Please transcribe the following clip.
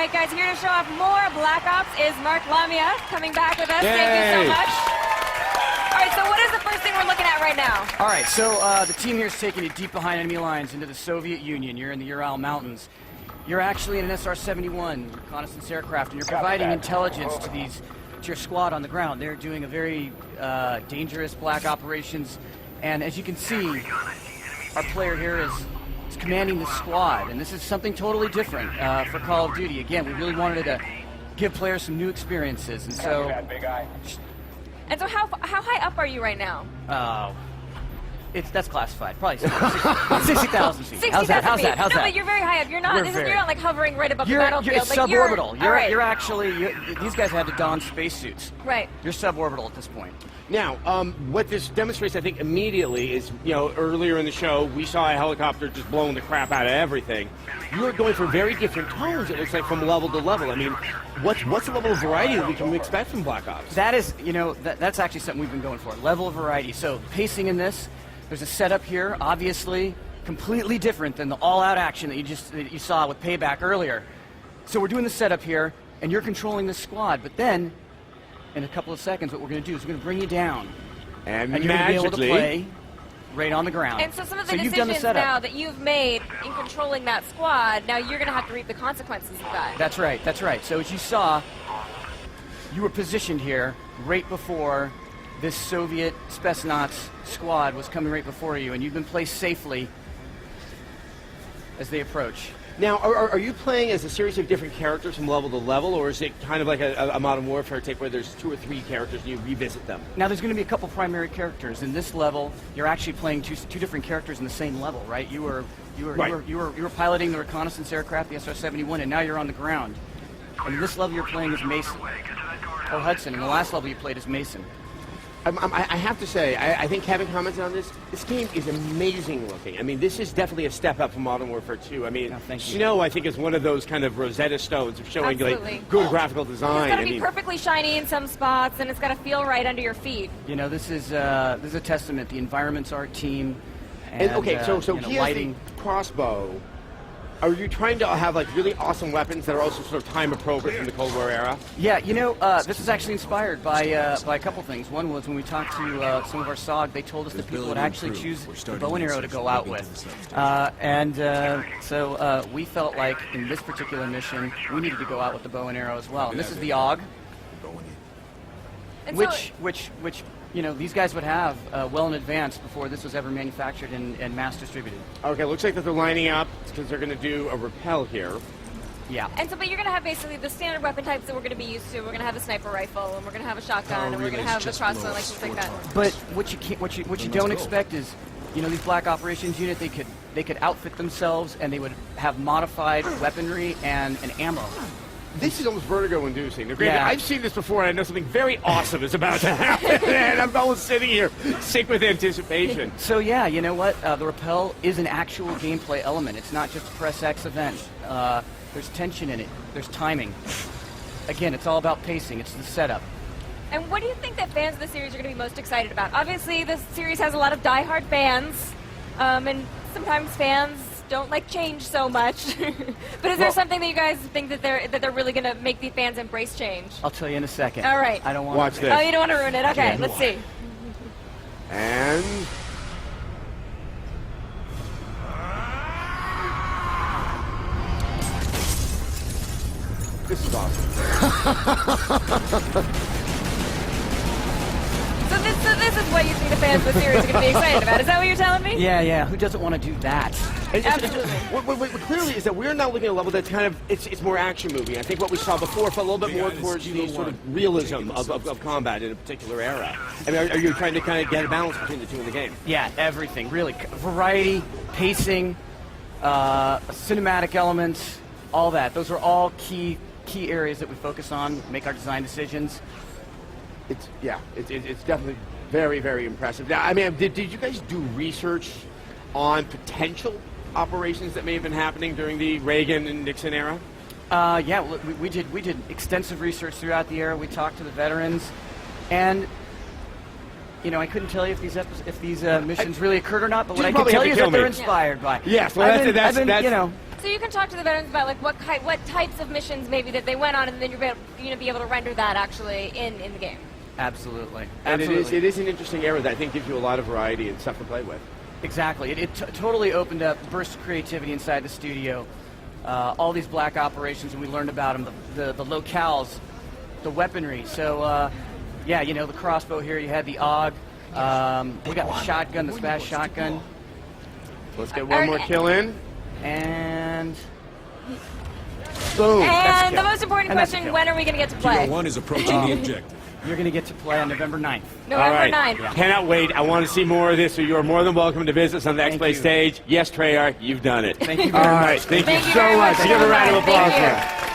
right, guys, here to show off more Black Ops is Mark Lamia coming back with us. Yay. Thank you so much. All right, so what is the first thing we're looking at right now? All right, so the team here is taking you deep behind enemy lines into the Soviet Union. You're in the Ural Mountains. You're actually in an SR-71 reconnaissance aircraft, and you're providing intelligence to your squad on the ground. They're doing a very dangerous black operations, and as you can see, our player here is commanding the squad, and this is something totally different for Call of Duty. Again, we really wanted to give players some new experiences, and so... And so how high up are you right now? That's classified. Probably 60,000 feet. 60,000 How's that? How's feet. that? How's no, that? but you're very high up. You're not. You're not like hovering right above the battlefield. It's like suborbital. All right. You're actually. These guys had to don spacesuits. Right. You're suborbital at this point. Now, what this demonstrates, I think, immediately is, earlier in the show, we saw a helicopter just blowing the crap out of everything. You are going for very different tones, it looks like, from level to level. I mean, what's the level of variety that we can expect from Black Ops? That is, that's actually something we've been going for. Level of variety. So pacing in this, there's a setup here, obviously, completely different than the all-out action that you saw with Payback earlier. So we're doing the setup here, and you're controlling the squad, but then, in a couple of seconds, what we're going to do is we're going to bring you down. And you're going to be able to play right on the ground. And so some of the decisions now that you've made in controlling that squad, now you're going to have to reap the consequences of that. That's right, that's right. So as you saw, you were positioned here right before this Soviet Spetsnaz squad was coming right before you, and you've been placed safely as they approach. Now, are you playing as a series of different characters from level to level, or is it kind of like a Modern Warfare type where there's 2 or 3 characters and you revisit them? Now, there's going to be a couple primary characters. In this level, you're actually playing two different characters in the same level, right? You were piloting the reconnaissance aircraft, the SR-71, and now you're on the ground. And in this level, you're playing as Mason, or Hudson. In the last level, you played as Mason. I have to say, I think Kevin commented on this. This game is amazing looking. I mean, this is definitely a step up from Modern Warfare 2. I mean, Snow, I think, is one of those kind of Rosetta Stones of showing like good graphical design. It's got to be perfectly shiny in some spots, and it's got to feel right under your feet. This is a testament. The Environment's Art team. And, okay, so he has the crossbow. Are you trying to have like really awesome weapons that are also sort of time appropriate from the Cold War era? Yeah, this was actually inspired by a couple things. One was when we talked to some of our SOG, they told us that people would actually choose the bow and arrow to go out with. So we felt like in this particular mission, we needed to go out with the bow and arrow as well. And this is the AUG, which these guys would have well in advance before this was ever manufactured and mass distributed. Okay, looks like that they're lining up because they're going to do a rappel here. Yeah. And so, but you're going to have basically the standard weapon types that we're going to be used to. We're going to have a sniper rifle, and we're going to have a shotgun, and we're going to have the crossbow, like things like that. But what you don't expect is, these Black Operations unit, they could outfit themselves, and they would have modified weaponry and ammo. This is almost vertigo-inducing. Now, granted, I've seen this before, and I know something very awesome is about to happen, and I'm almost sitting here sick with anticipation. So yeah, you know what? The rappel is an actual gameplay element. It's not just a press X event. There's tension in it. There's timing. Again, it's all about pacing. It's the setup. And what do you think that fans of the series are going to be most excited about? Obviously, this series has a lot of die-hard fans, and sometimes fans don't like change so much. But is there something that you guys think that they're really going to make the fans embrace change? I'll tell you in a second. All right. I don't want Watch to. this. Oh, you don't want to ruin it? Okay, let's see. And this is awesome. So this is what you think the fans of the series are going to be excited about. Is that what you're telling me? Yeah. Who doesn't want to do that? Absolutely. What clearly is that we're now looking at a level that's kind of, it's more action movie. I think what we saw before felt a little bit more towards the sort of realism of combat in a particular era. I mean, are you trying to kind of get a balance between the two in the game? Yeah, everything, really. Variety, pacing, cinematic elements, all that. Those are all key areas that we focus on, make our design decisions. It's definitely very, very impressive. Now, I mean, did you guys do research on potential operations that may have been happening during the Reagan and Nixon era? Yeah, we did extensive research throughout the era. We talked to the veterans, and I couldn't tell you if these missions really occurred or not. But what I can tell you is that they're inspired by. Yes, well, So you can talk to the veterans about like what types of missions maybe that they went on, and then you're going to be able to render that actually in the game. Absolutely. And Absolutely. it is an interesting era that I think gives you a lot of variety and stuff to play with. Exactly. It totally opened up a burst of creativity inside the studio. All these black operations, and we learned about them, the locales, the weaponry. So, yeah, you know, the crossbow here, you had the AUG. We got the shotgun, the SPAS shotgun. Let's get one more kill in. And Boom. That's a And the kill. most important And that's a question, kill. when are we going to get to Kilo play? 1 is approaching the objective. you're going to get to play on November 9th. November All right. 9th. Cannot wait. I want to see more of this, so you are more than welcome to visit us on the Thank X-Play you. stage. Yes, Treyarch, you've done it. Thank you All very right. much. Thank you Thank you so very much. much. Give a round of Thank applause you. for him.